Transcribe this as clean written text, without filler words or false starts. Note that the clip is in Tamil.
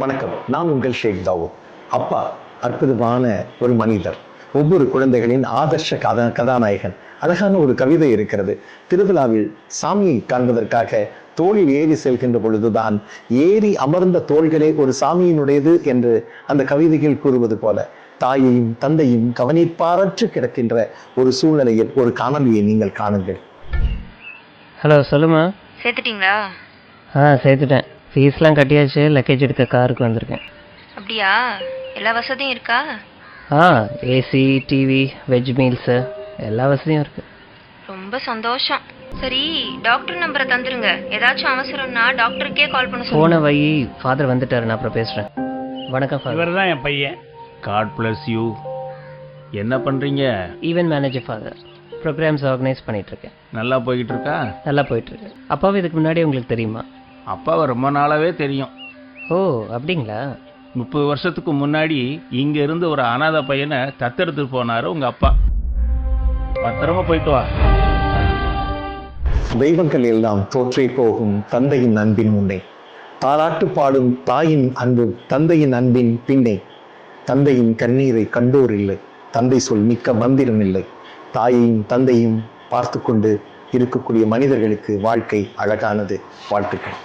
வணக்கம். நான் உங்கள் ஷேக் தாவூத். அப்பா அற்புதமான ஒரு மனிதர், ஒவ்வொரு குழந்தைகளின் ஆதர்ஷ கதாநாயகன். அழகான ஒரு கவிதை இருக்கிறது. திருவிழாவில் சாமியை காண்பதற்காக தோளில் ஏறி செல்கின்ற பொழுதுதான் ஏறி அமர்ந்த தோள்களே ஒரு சாமியினுடையது என்று அந்த கவிதைகள் கூறுவது போல, தாயையும் தந்தையும் கவனிப்பாரற்று கிடக்கின்ற ஒரு சூழ்நிலையில் ஒரு காணொலியை நீங்கள் காணுங்கள். ஹலோ, சொல்லுமா. சேர்த்துட்டீங்களா? சேர்த்துட்டேன். ஃபீஸ்லாம் கட்டியாச்சு. லக்கேஜ் எடுக்க காருக்கு வந்திருக்கேன். அப்படியா? எல்லா வசதியும் இருக்கா? ஏசி, டிவி, வெஜ் மீல்ஸு எல்லா வசதியும் இருக்கு. ரொம்ப சந்தோஷம். சரி, டாக்டர் நம்பரை தந்துருங்க. ஏதாச்சும் அவசரம்னா டாக்டருக்கே கால் பண்ண சொல்லுங்க. போன வை, ஃபாதர் வந்துட்டாரு, நான் அப்புறம் பேசுகிறேன். வணக்கம் ஃபாதர். இவர் தான் என் பையன். God bless you. என்ன பண்ணுறீங்க? Event manager father. Programs organise பண்ணிகிட்ருக்கேன். நல்லா போய்கிட்டு இருக்கா? நல்லா போயிட்டுருக்கு. அப்பாவை இதுக்கு முன்னாடி உங்களுக்கு தெரியுமா? அப்பாவை ரொம்ப நாளாவே தெரியும். ஓ, அப்படிங்களா? 30 வருஷத்துக்கு முன்னாடி இங்க இருந்து ஒரு அனாதை பையனை தத்தெடுத்து போனாரு உங்க அப்பா. பத்திரமா போயிட்டு வா. தெய்வங்கள் எல்லாம் தோற்றே போகும் தந்தையின் அன்பின் முன்னே, தாலாட்டு பாடும் தாயின் அன்பு தந்தையின் அன்பின் பின்னே. தந்தையின் கண்ணீரை கண்டோர் இல்லை, தந்தை சொல் மிக்க மந்திரம் இல்லை. தாயையும் தந்தையும் பார்த்து கொண்டு இருக்கக்கூடிய மனிதர்களுக்கு வாழ்க்கை அழகானது. வாழ்த்துக்கள்.